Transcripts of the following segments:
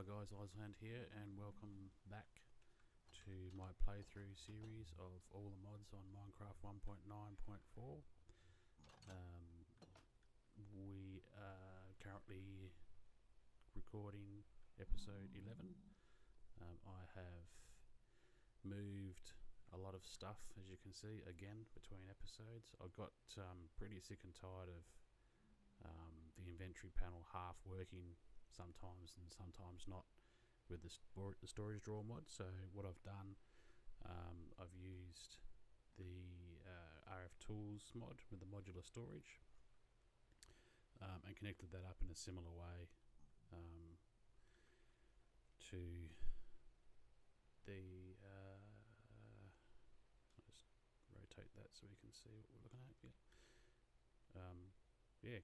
guys, Ozland here, and welcome back to my playthrough series of all the mods on Minecraft 1.9.4. We are currently recording episode 11. I have moved a lot of stuff, as you can see, again between episodes. I got pretty sick and tired of the inventory panel half working sometimes and sometimes not with the storage drawer mod. So what I've done, I've used the RF Tools mod with the modular storage and connected that up in a similar way to the I'll just rotate that so we can see what we're looking at.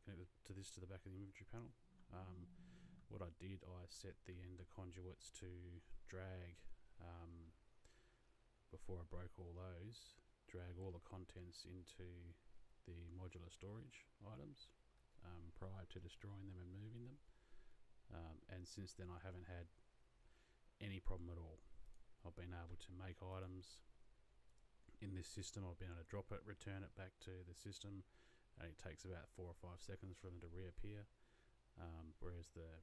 Connected to the back of the inventory panel. What I did, I set the ender conduits to drag, before I broke all those, drag all the contents into the modular storage items prior to destroying them and moving them. And since then I haven't had any problem at all. I've been able to make items in this system. I've been able to drop it, return it back to the system, and it takes about 4 or 5 seconds for them to reappear. Whereas the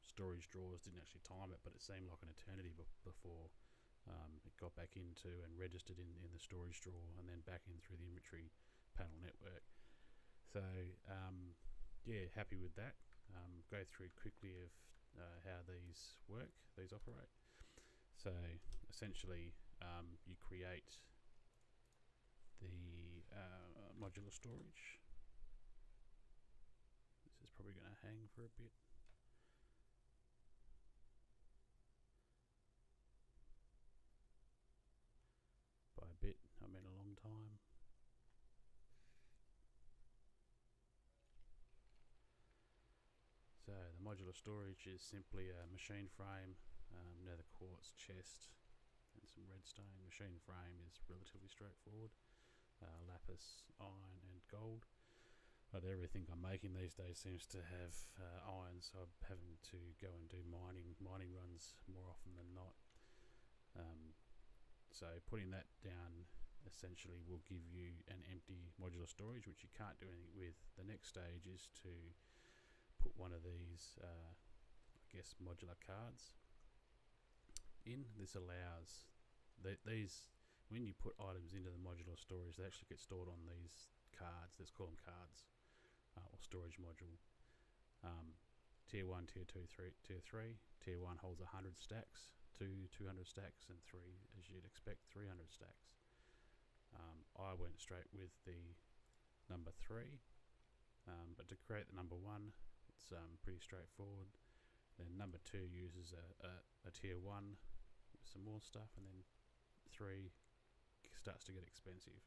storage drawers didn't actually time it, but it seemed like an eternity before it got back into and registered in the storage drawer and then back in through the inventory panel network. So happy with that. Go through quickly of how these work, these operate. So essentially you create the modular storage. This is probably going to hang for a bit. By a bit, I mean a long time. So the modular storage is simply a machine frame, nether quartz chest, and some redstone. Machine frame is relatively straightforward. Lapis, iron, and gold. But everything I'm making these days seems to have iron, so I'm having to go and do mining runs more often than not. So putting that down essentially will give you an empty modular storage, which you can't do anything with. The next stage is to put one of these, modular cards in. This allows these, when you put items into the modular storage, they actually get stored on these cards. Let's call them cards. Or storage module. Tier 1, Tier 2, Tier 3. Tier 1 holds 100 stacks, 2 200 stacks, and 3, as you'd expect, 300 stacks. I went straight with the number 3, but to create the number 1, it's pretty straightforward. Then number 2 uses a Tier 1 with some more stuff, and then 3 starts to get expensive.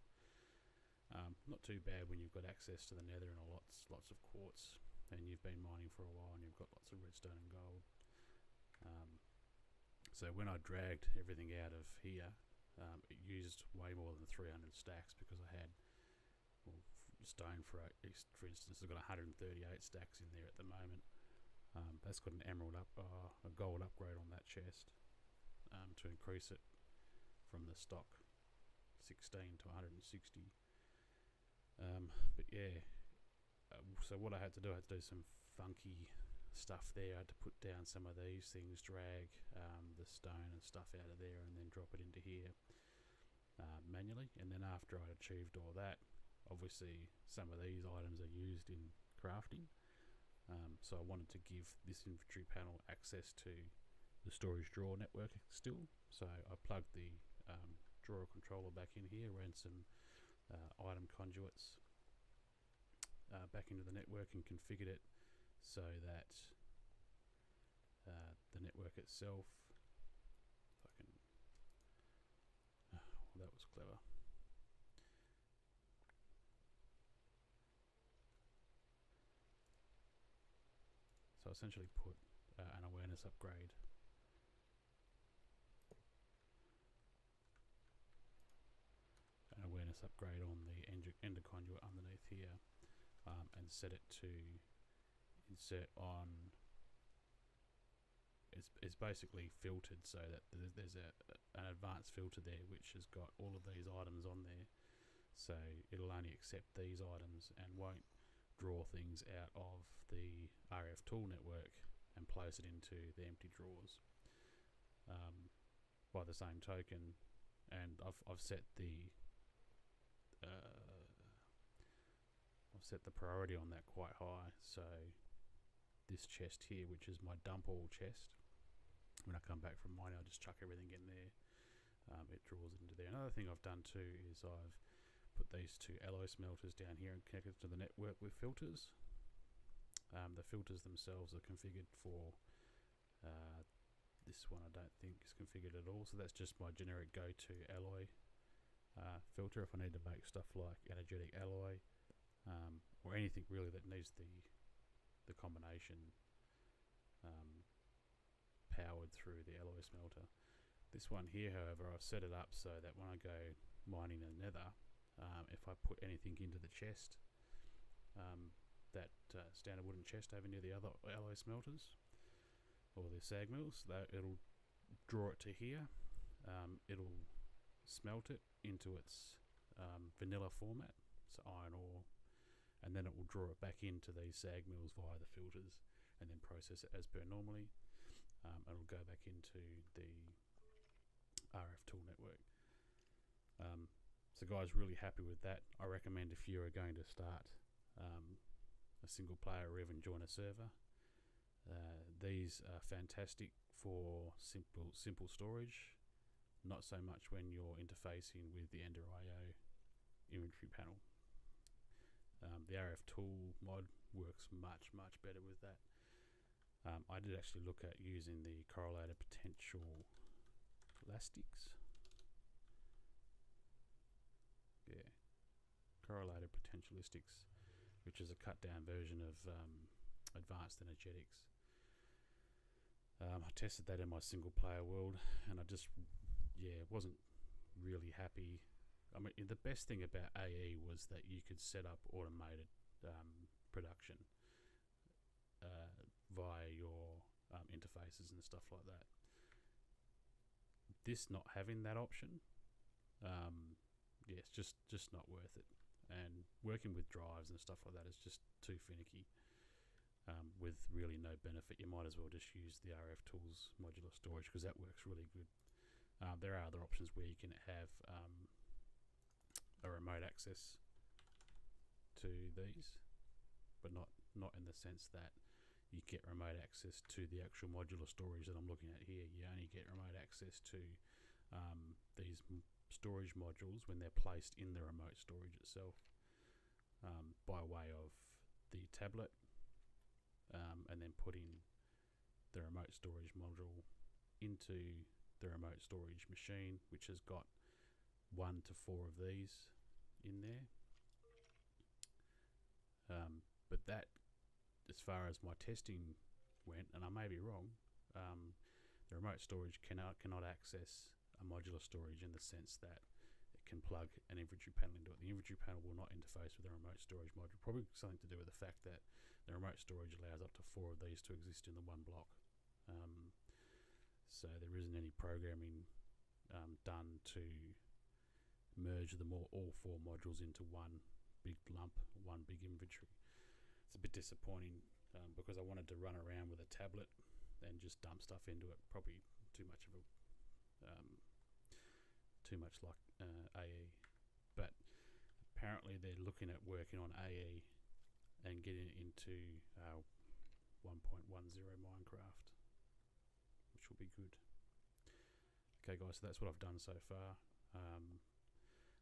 Not too bad when you've got access to the nether and lots of quartz, and you've been mining for a while and you've got lots of redstone and gold. So when I dragged everything out of here, it used way more than 300 stacks because I had stone, for instance. I've got 138 stacks in there at the moment. That's got an a gold upgrade on that chest to increase it from the stock 16 to 160. So what I had to do some funky stuff there. I had to put down some of these things, drag the stone and stuff out of there, and then drop it into here manually. And then after I'd achieved all that, obviously some of these items are used in crafting. So I wanted to give this inventory panel access to the storage drawer network still. So I plugged the drawer controller back in here, ran some item conduits back into the network and configured it so that the network itself, if I can, that was clever. So I essentially put an awareness upgrade on the ender conduit underneath here, and set it to insert is basically filtered so that there's an advanced filter there which has got all of these items on there. So it'll only accept these items and won't draw things out of the RF tool network and place it into the empty drawers. By the same token, and I've set the priority on that quite high. So this chest here, which is my dump all chest, when I come back from mining, I just chuck everything in there. It draws it into there. Another thing I've done too is I've put these two alloy smelters down here and connected to the network with filters. The filters themselves are configured for this one I don't think is configured at all, so that's just my generic go-to alloy filter if I need to make stuff like energetic alloy, or anything really that needs the combination powered through the alloy smelter. This one here, however, I've set it up so that when I go mining the nether, if I put anything into the chest, that standard wooden chest over near the other alloy smelters or the sag mills, it'll draw it to here. It'll smelt it into its vanilla format, so iron ore, and then it will draw it back into these sag mills via the filters and then process it as per normally. It'll go back into the RF tool network. So guys, really happy with that. I recommend if you are going to start a single player or even join a server, these are fantastic for simple storage, not so much when you're interfacing with the Ender IO inventory panel. The RF tool mod works much better with that. I did actually look at using the correlated potential elastics. Yeah, correlated potentialistics, which is a cut down version of advanced energetics. I tested that in my single player world and I just wasn't really happy. I mean, the best thing about AE was that you could set up automated production via your interfaces and stuff like that. This not having that option, it's just not worth it. And working with drives and stuff like that is just too finicky. With really no benefit, you might as well just use the RF tools modular storage because that works really good. There are other options where you can have a remote access to these, but not in the sense that you get remote access to the actual modular storage that I'm looking at here. You only get remote access to these storage modules when they're placed in the remote storage itself, by way of the tablet, and then putting the remote storage module into the remote storage machine, which has got 1 to 4 of these in there. But that, as far as my testing went, and I may be wrong, the remote storage cannot access a modular storage in the sense that it can plug an inventory panel into it. The inventory panel will not interface with the remote storage module, probably something to do with the fact that the remote storage allows up to 4 of these to exist in the one block. So there isn't any programming done to merge all 4 modules into one big lump, one big inventory. It's a bit disappointing because I wanted to run around with a tablet and just dump stuff into it. Probably too much like AE, but apparently they're looking at working on AE and getting it into 1.10 Minecraft, which will be good. Okay guys, so that's what I've done so far.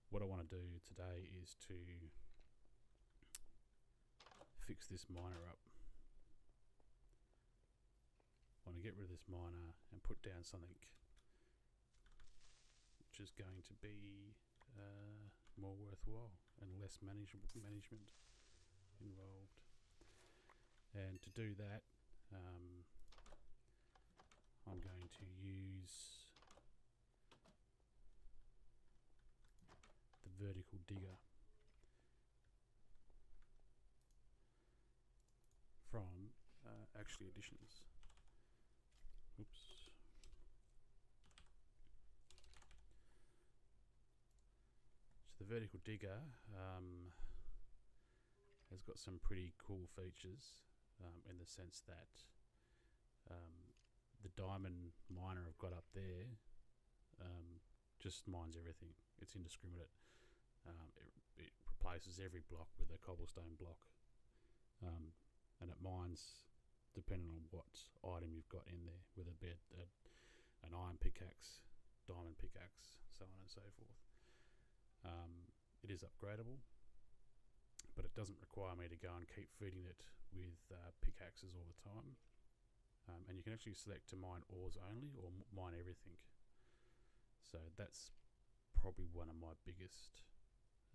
What I want to do today is to fix this miner up. I want to get rid of this miner and put down something which is going to be more worthwhile and less management involved. And to do that, I'm going to use the vertical digger from Actually Editions. Oops. the vertical digger has got some pretty cool features in the sense that the diamond miner I've got up there just mines everything. It's indiscriminate. It replaces every block with a cobblestone block, and it mines depending on what item you've got in there, whether it be an iron pickaxe, diamond pickaxe, so on and so forth. It is upgradable, but it doesn't require me to go and keep feeding it with pickaxes all the time. And you can actually select to mine ores only or mine everything. So that's probably one of my biggest,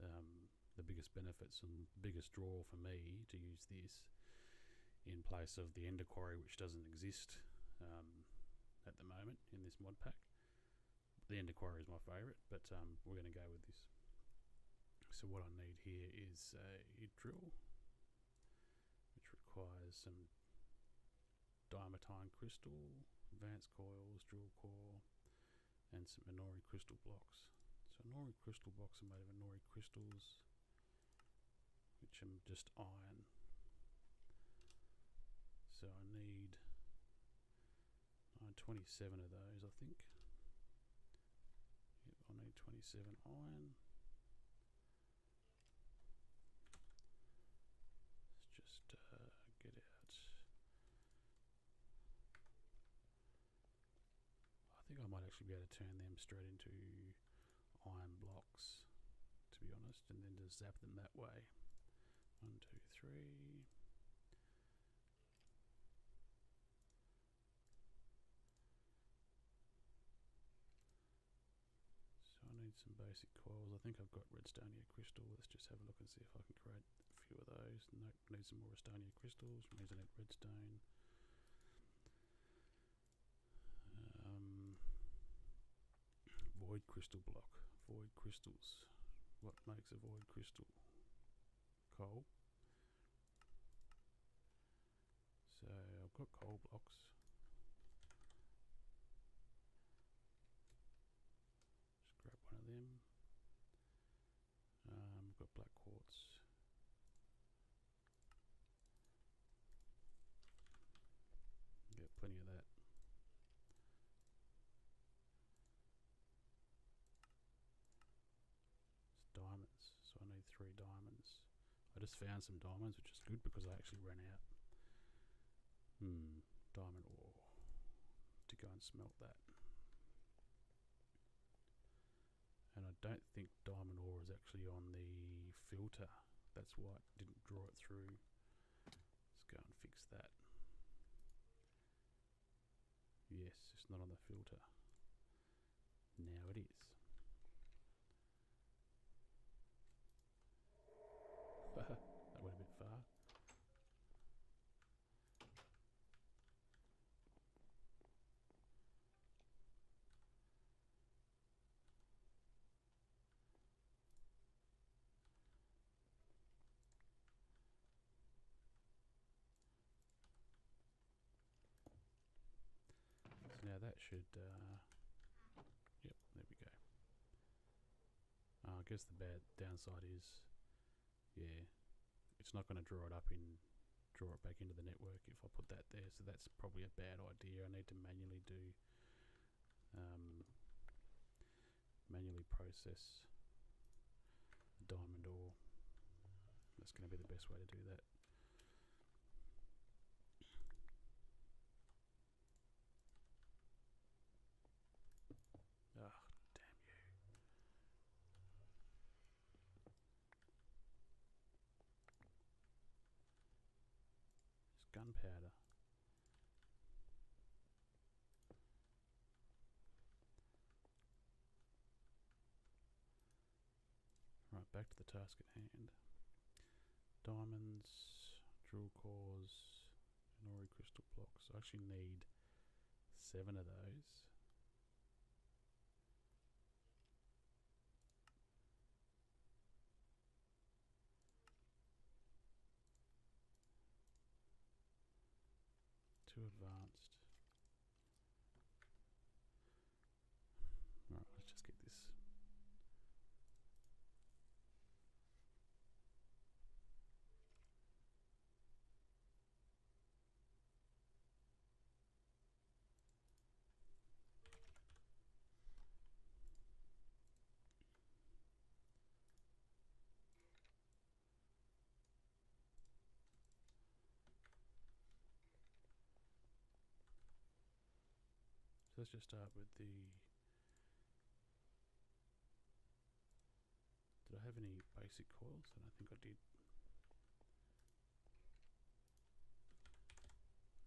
the biggest benefits and biggest draw for me to use this in place of the ender quarry, which doesn't exist at the moment in this mod pack. The ender quarry is my favourite, but we're going to go with this. So what I need here is a drill, which requires some diamantine crystal, advanced coils, drill core, and some Inori crystal blocks. So Inori crystal blocks are made of Inori crystals, which are just iron. So I need 27 of those, I think. Yep, I need 27 iron. Let's just get out. I think I might actually be able to turn them straight into iron blocks, to be honest, and then just zap them that way. 1, 2, 3. So I need some basic coils. I think I've got redstonia crystal. Let's just have a look and see if I can create a few of those. Nope, need some more redstonia crystals, which means I need redstone. Void crystal block. Void crystals. What makes a void crystal? Coal. So I've got coal blocks. Just grab one of them. I've got black quartz. Get plenty of that. Diamonds, so I need 3 diamonds. I just found some diamonds, which is good because I actually ran out. Diamond ore to go and smelt that. And I don't think diamond ore is actually on the filter. That's why it didn't draw it through. Let's go and fix that. Yes, it's not on the filter. Now it is. That went a bit far. So now that should, yep, there we go. I guess the bad downside is, yeah, it's not going to draw it back into the network if I put that there, so that's probably a bad idea. I need to manually process diamond ore. That's going to be the best way to do that. Ah, damn you. It's gunpowder. Right, back to the task at hand. Diamonds, drill cores, Inori crystal blocks. I actually need 7 of those. Too advanced. Right, let's just get this. So let's just start with the... Did I have any basic coils? I don't think I did.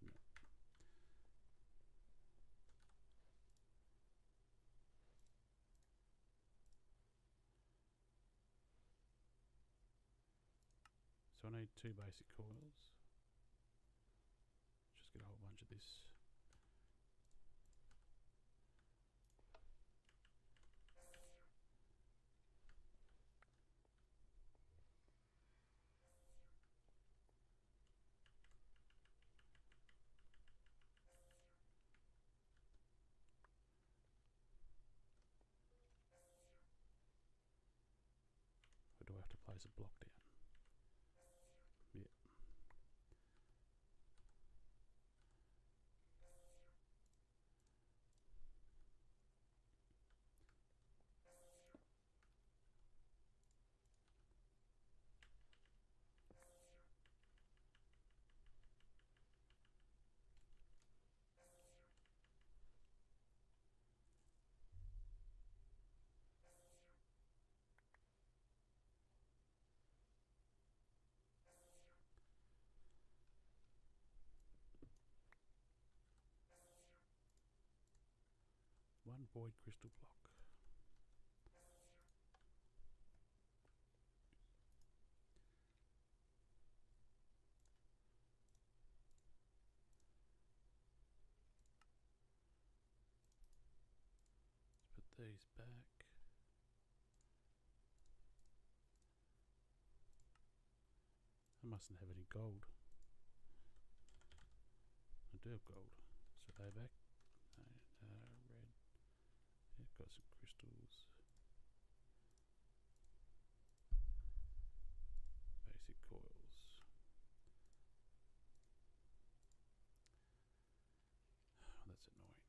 No. So I need 2 basic coils. Just get a whole bunch of this. Or do I have to place a block down? Yeah. One void crystal block. Let's put these back. I mustn't have any gold. I do have gold. So they're back. Red. Yeah, got some crystals. Basic coils. Oh, that's annoying.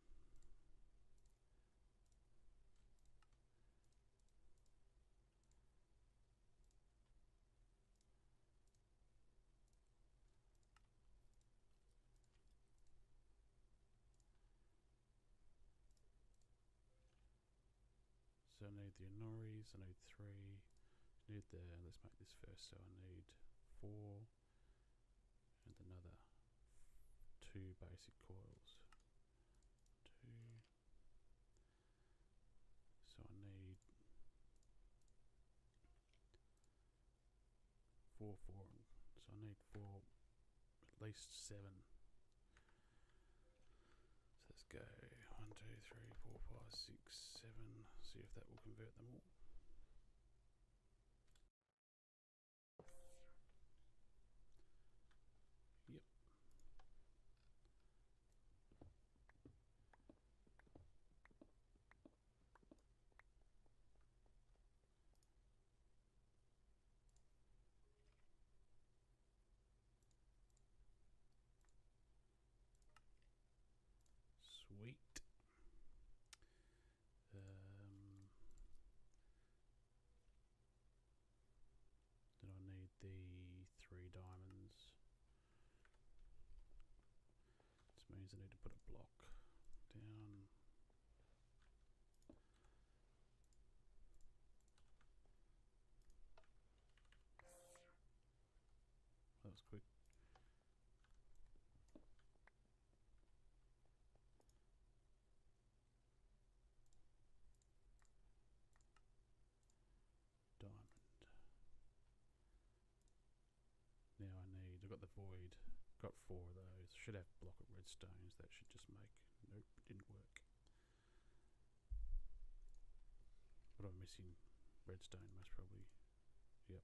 So I need the Anoris, I need 3. Need the, let's make this first, so I need 4 and another 2 basic coils. 2. So I need 4, 4. So I need 4, at least 7. So let's go 1, 2, 3, 4, 5, 6, 7. See if that will convert them all. Yep. Sweet. Then I need the 3 diamonds. This means I need to put a block down. That was quick. Diamond. Now I need, I've got the void, got 4 of those. Should have a block of redstones, that should just make, nope, didn't work. What am I missing? Redstone most probably, yep.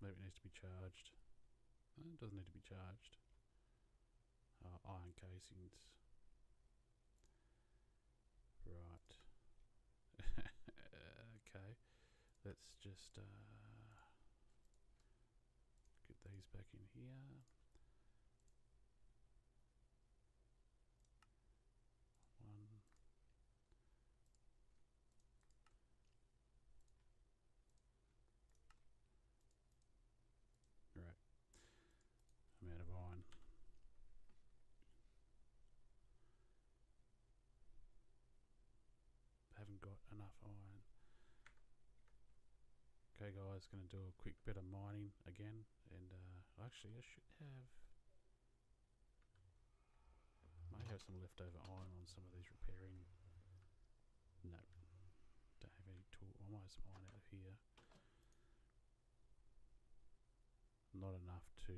Maybe it needs to be charged. It doesn't need to be charged. Iron casings. Right. just get these back in here. One. Right. I'm out of iron. Haven't got enough iron. Okay guys, going to do a quick bit of mining again, and actually I should have, may have some leftover iron on some of these repairing. No, don't have any tool. I might have some iron out of here. Not enough to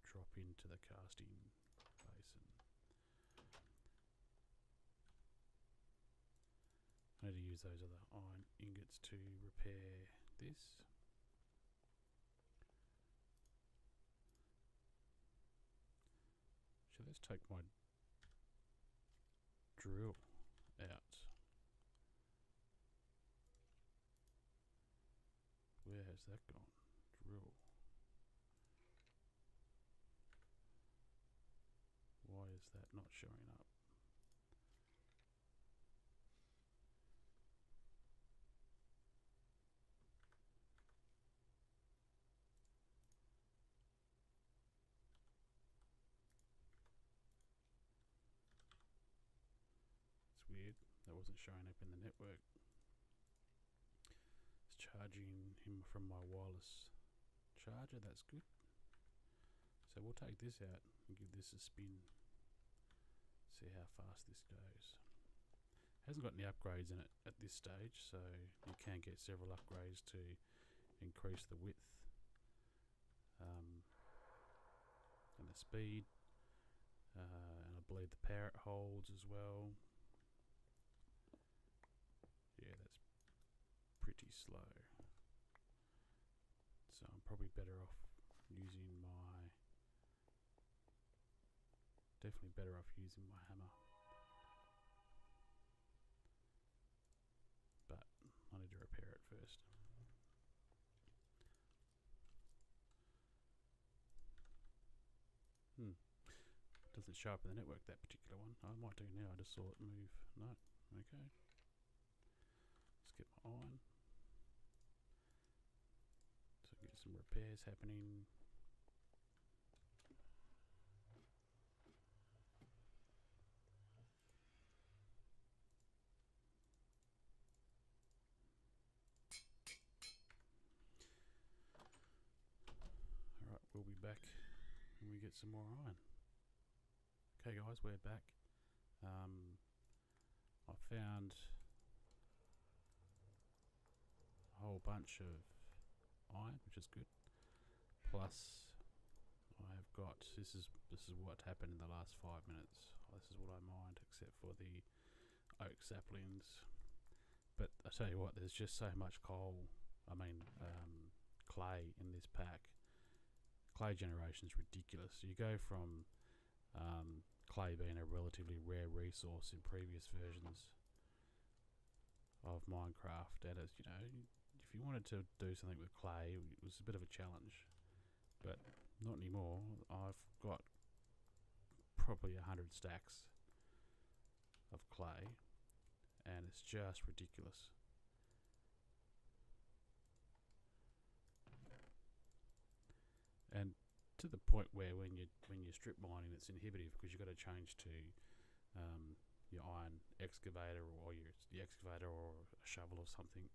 drop into the casting basin. I need to use those other iron ingots to repair this. So let's take my drill out. Where has that gone? Drill. Why is that not showing up? It's weird. That wasn't showing up in the network. It's charging him from my wireless charger. That's good. So we'll take this out and give this a spin. See how fast this goes. Hasn't got any upgrades in it at this stage, so you can get several upgrades to increase the width and the speed, and I believe the power it holds as well. Yeah, that's pretty slow. So I'm probably better off using my, definitely better off using my hammer. But I need to repair it first. Doesn't show up in the network, that particular one. I might do now, I just saw it move. No, okay. Let's get my iron. So get some repairs happening. Alright, we'll be back when we get some more iron. Okay guys, we're back. I found a whole bunch of iron, which is good. Plus, I have got, this is what happened in the last 5 minutes. This is what I mined, except for the oak saplings. But I tell you what, there's just so much coal. I mean, clay in this pack. Clay generation is ridiculous. You go from clay being a relatively rare resource in previous versions of Minecraft, and as you know, if you wanted to do something with clay, it was a bit of a challenge. But not anymore. I've got probably 100 stacks of clay, and it's just ridiculous. And to the point where when you're strip mining, it's inhibitive because you've got to change to your iron excavator or the excavator or a shovel or something.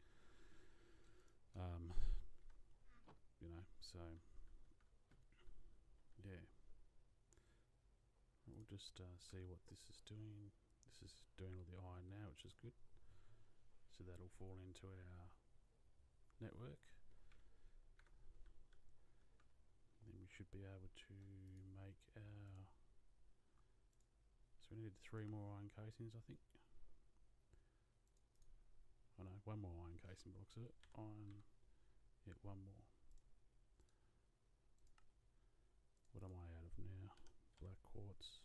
You know, so yeah. We'll just see what this is doing. This is doing all the iron now, which is good. So that'll fall into our network. Then we should be able to make our, so we need 3 more iron casings, I think. Oh no, 1 more iron casing blocks of it. Iron, yeah, 1 more. What am I out of now? Black quartz.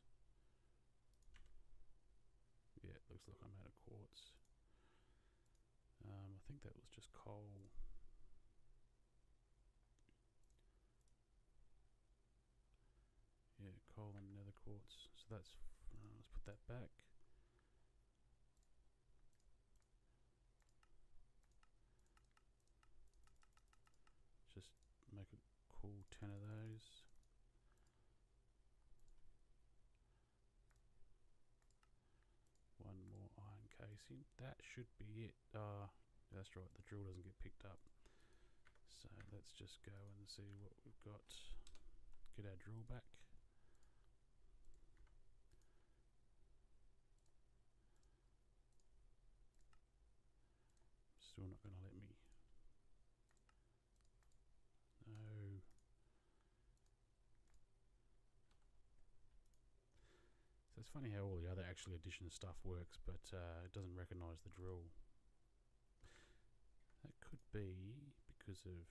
Yeah, it looks like I'm out of quartz. I think that was just coal. So that's, let's put that back. Just make a cool 10 of those. One more iron casing. That should be it. That's right, the drill doesn't get picked up. So let's just go and see what we've got. Get our drill back. Still not going to let me. No. So it's funny how all the other actual addition stuff works, but it doesn't recognize the drill. That could be because of...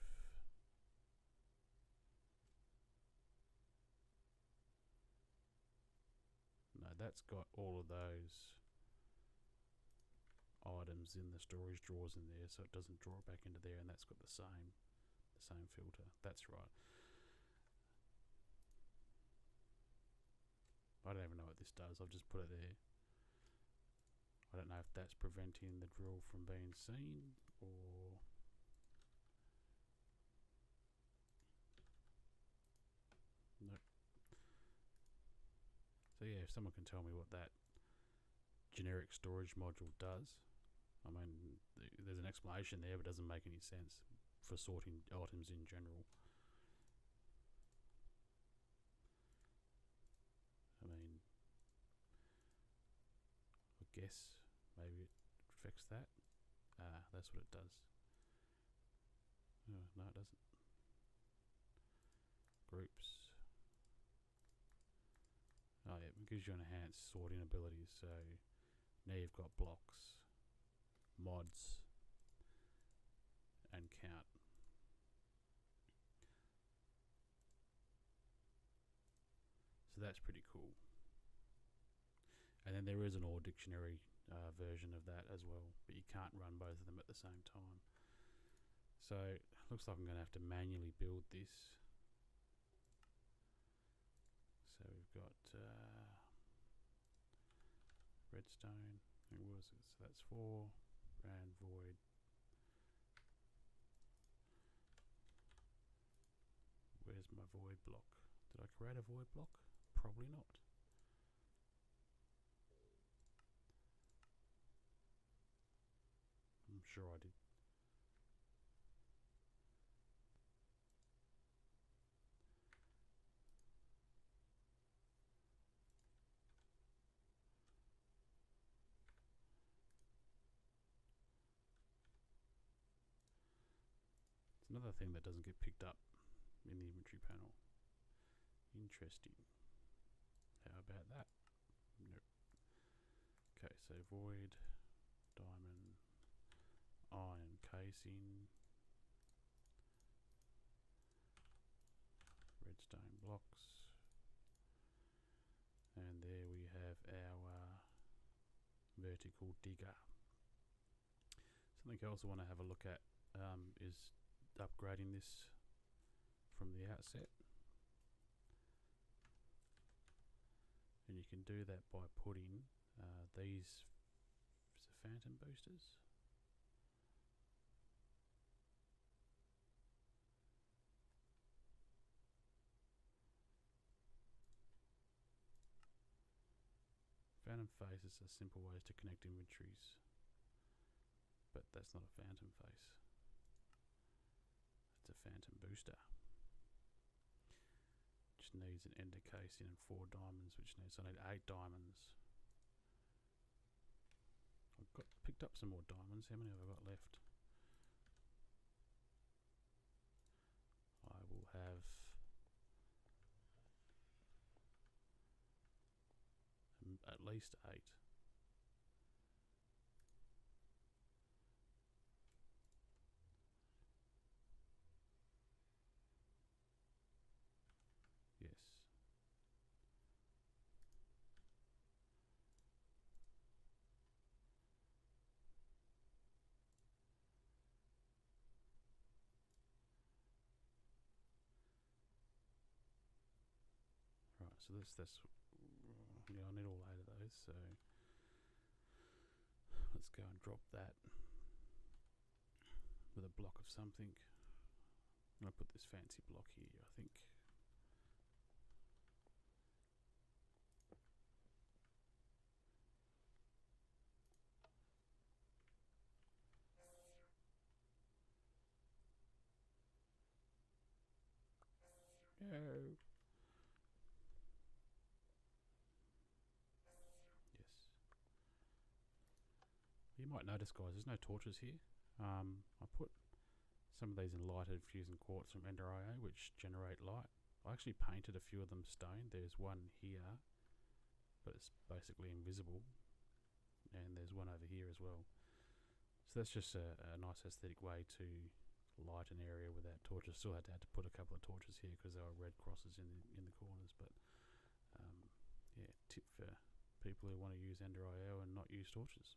No, that's got all of those items in the storage drawers in there, so it doesn't draw it back into there, and that's got the same filter. That's right. I don't even know what this does. I've just put it there. I don't know if that's preventing the drill from being seen or... Nope. So yeah, if someone can tell me what that generic storage module does. I mean, there's an explanation there, but it doesn't make any sense for sorting items in general. I mean, I guess maybe it affects that. That's what it does. Oh, no, it doesn't. Groups. Oh yeah, it gives you enhanced sorting abilities. So now you've got blocks, mods, and count. So that's pretty cool. And then there is an OR dictionary version of that as well, but you can't run both of them at the same time. So looks like I'm going to have to manually build this. So we've got redstone. It was, so that's 4 and void. Where's my void block? Did I create a void block? Probably not. I'm sure I did. It's another thing that doesn't get picked up in the inventory panel. Interesting. How about that? Nope. Okay, so void, diamond, iron casing, redstone blocks, and there we have our vertical digger. Something I also want to have a look at is upgrading this from the outset. And you can do that by putting these phantom boosters. Phantom faces are simple ways to connect inventories, but that's not a phantom face. It's a phantom booster. Which needs an ender casing and 4 diamonds, which needs, I need 8 diamonds. I've picked up some more diamonds. How many have I got left? I will have at least 8. Yes. Right, so that's those. So let's go and drop that with a block of something. I'm going to put this fancy block here, I think. No. Yes. You might notice, guys, there's no torches here. I put some of these in lighted fusing quartz from Ender.io, which generate light. I actually painted a few of them stone. There's one here, but it's basically invisible. And there's one over here as well. So that's just a nice aesthetic way to light an area without torches. Still had to put a couple of torches here because there are red crosses in the corners. But yeah, tip for people who want to use Ender.io and not use torches.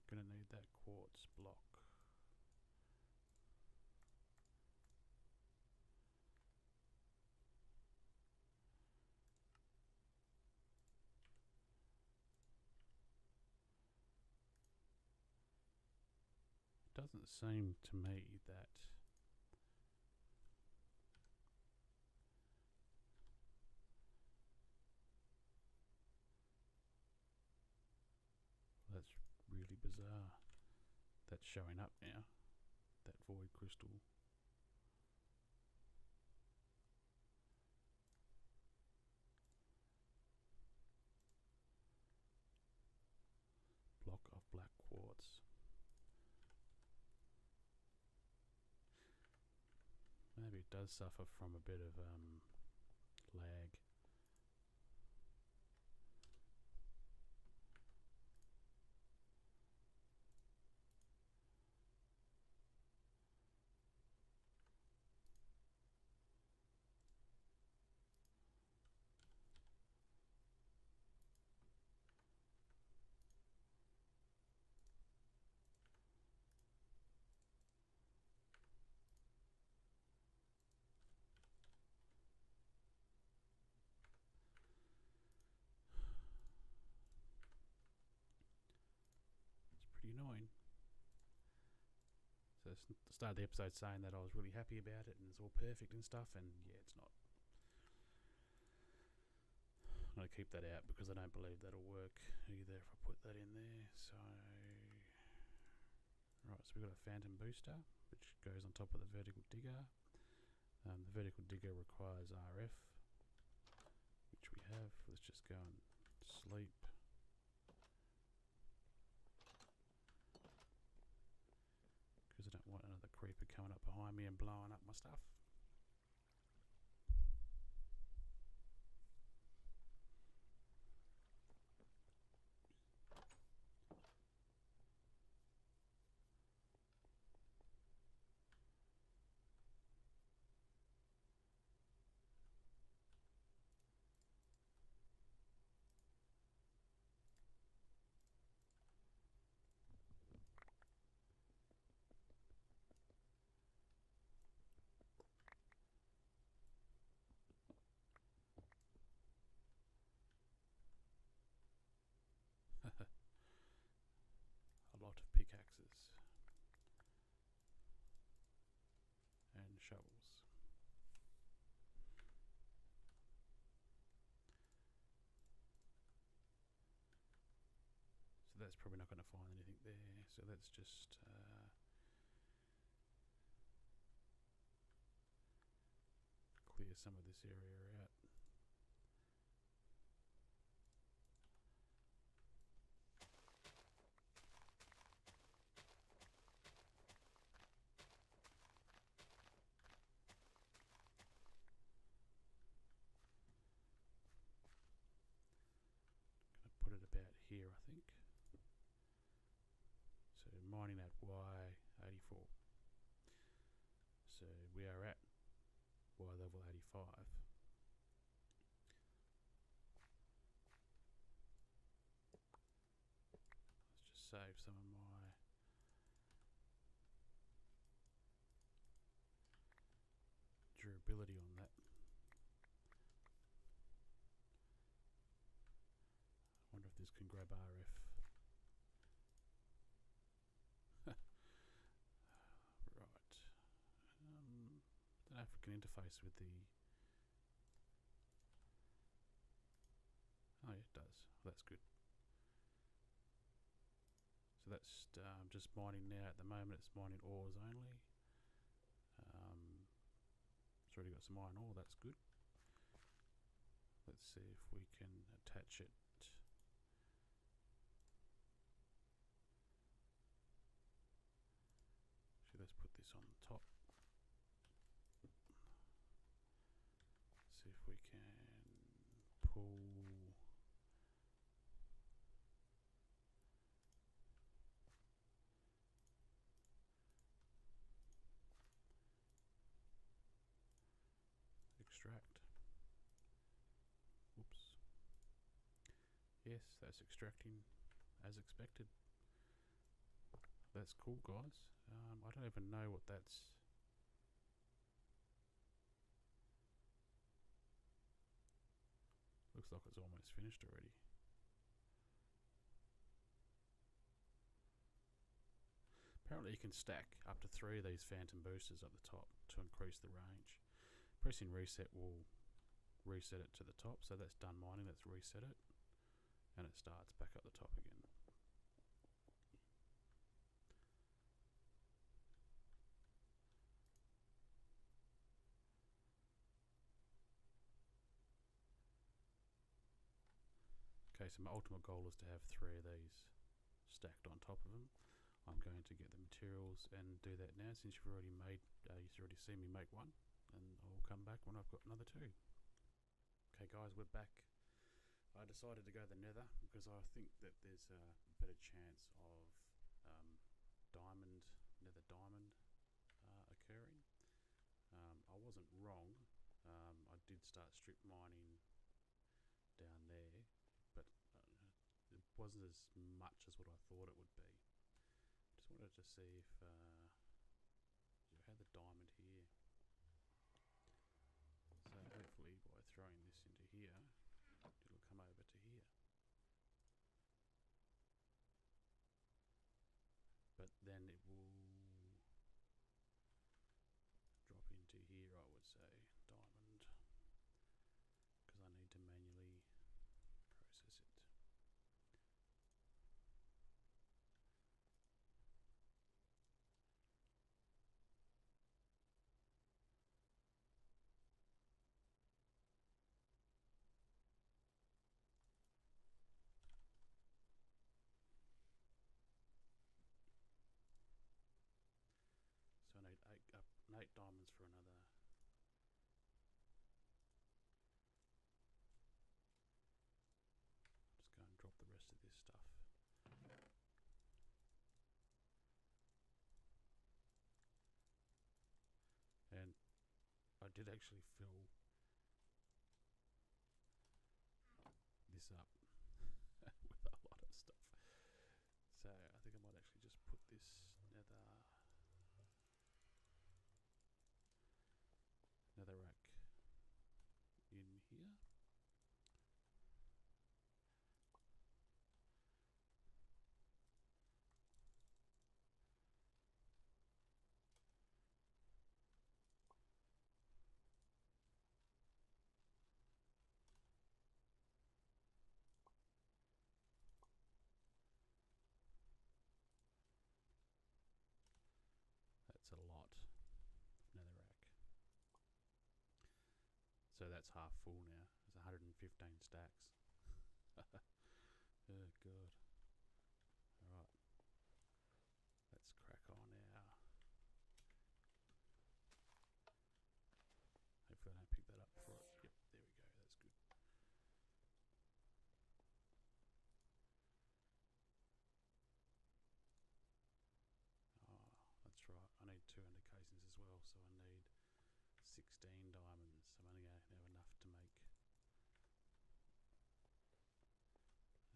Gonna need that quartz block. Doesn't seem to me that that's really bizarre. That's showing up now, that void crystal. Block of black quartz. Maybe it does suffer from a bit of lag. Pretty annoying. So I started the episode saying that I was really happy about it and it's all perfect and stuff, and yeah, it's not. I'm going to keep that out because I don't believe that'll work either if I put that in there. So, right, so we've got a phantom booster which goes on top of the vertical digger. The vertical digger requires RF, which we have. Let's just go and sleep. Because I don't want another creeper coming up behind me and blowing up my stuff. A lot of pickaxes and shovels. So that's probably not going to find anything there. So let's just clear some of this area out. Put it about here, I think. So mining at Y84. So we are at Y level 85. Let's just save some of my durability on that. I wonder if this can grab RF. Right. Don't know if it can interface with the... Oh yeah, it does. That's good. So that's just mining now. At the moment it's mining ores only. It's already got some iron ore, that's good. Let's see if we can attach it. So let's put this on the top. See if we can pull extract. Oops. Yes, that's extracting as expected. That's cool, guys. I don't even know what that's... Looks like it's almost finished already. Apparently you can stack up to 3 of these phantom boosters at the top to increase the range. Pressing reset will reset it to the top, so that's done mining. Let's reset it and it starts back up the top again. Okay, so my ultimate goal is to have 3 of these stacked on top of them. I'm going to get the materials and do that now, since you've already made, you've already seen me make one, and I'll come back when I've got another 2. Okay guys, we're back. I decided to go the nether because I think that there's a better chance of nether diamond occurring. I wasn't wrong. I did start strip mining down there, but it wasn't as much as what I thought it would be. Just wanted to see if I had the diamond here. So hopefully by throwing this into here, it'll come over to here. But then it will drop into here, I would say, diamond, because I need to manually process it. So I need 8 diamonds for another. Just go and drop the rest of this stuff. And I did actually fill this up with a lot of stuff. So I think I might actually just put this netherrack in here. That's a lot of netherrack. So that's half full now. There's 115 stacks. Oh god. Alright. Let's crack on now. Hopefully I don't pick that up before it. Yep, there we go. That's good. Oh, that's right. I need 200 casings as well, so I need 16 diamonds. I'm only going to have enough to make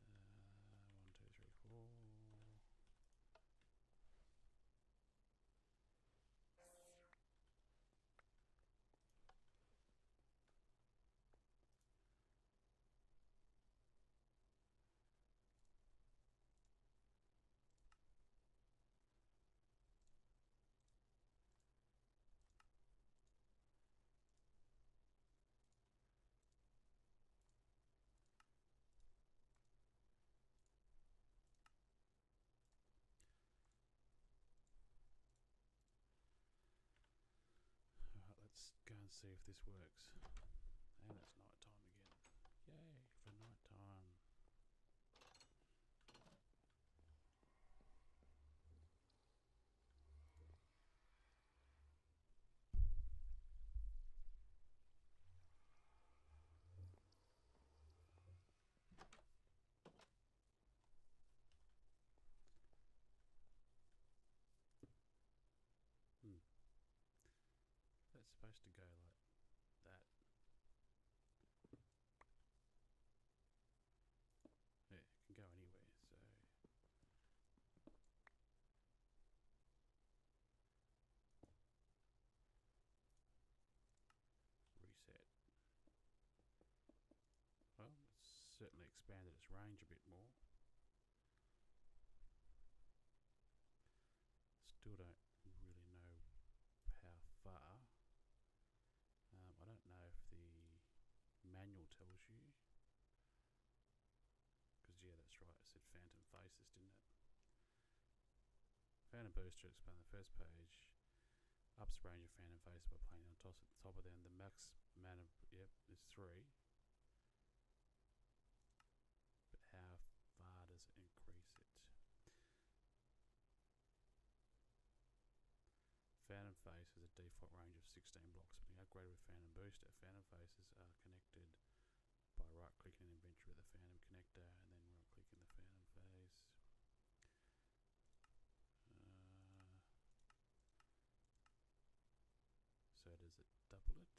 1, 2, 3, 4. see if this works. And it's night time again. Yay for night time. That's supposed to go like that. Yeah, it can go anywhere, so reset. Well, it's certainly expanded its range a bit more. Still don't really know how far. I don't know if the manual tells you, because yeah, that's right, it said phantom faces, didn't it? Phantom booster, explain the first page, ups the range of phantom faces by playing on top of them. The max mana, yep, is 3. But how far does it increase it? Phantom Face has a default range of 16 blocks, being upgraded with Phantom Booster. Phantom Faces are connected by right-clicking an inventory with the Phantom Connector and then right-clicking the Phantom Face. So does it double it?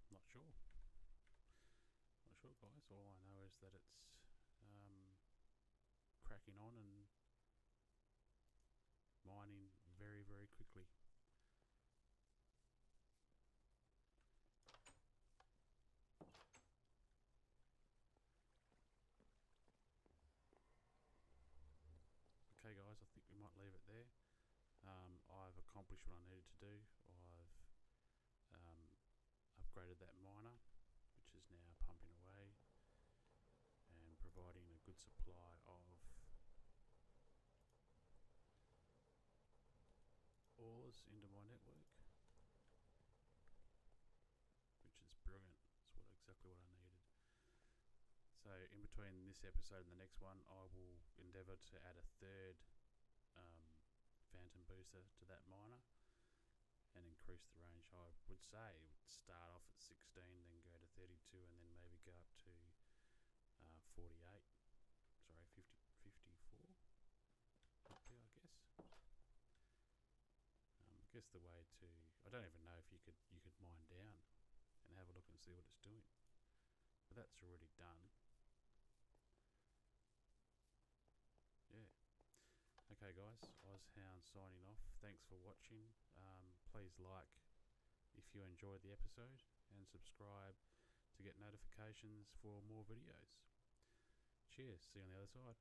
Not sure. Not sure, guys. All I know is that it's cracking on and mining very, very quickly. Okay, guys, I think we might leave it there. I've accomplished what I needed to do. I've upgraded that miner, which is now pumping away and providing a good supply of ores into my network, which is brilliant. It's exactly what I needed. So in between this episode and the next one, I will endeavour to add a third phantom booster to that miner and increase the range. I would say it would start off at 16, then go to 32, and then maybe go up to 48. Sorry, 54. I guess. I guess the way to, I don't even know if you could mine down and have a look and see what it's doing, but that's already done. Yeah. Okay, guys, Ozhound signing off. Thanks for watching. Please like if you enjoyed the episode and subscribe to get notifications for more videos. Cheers. See you on the other side.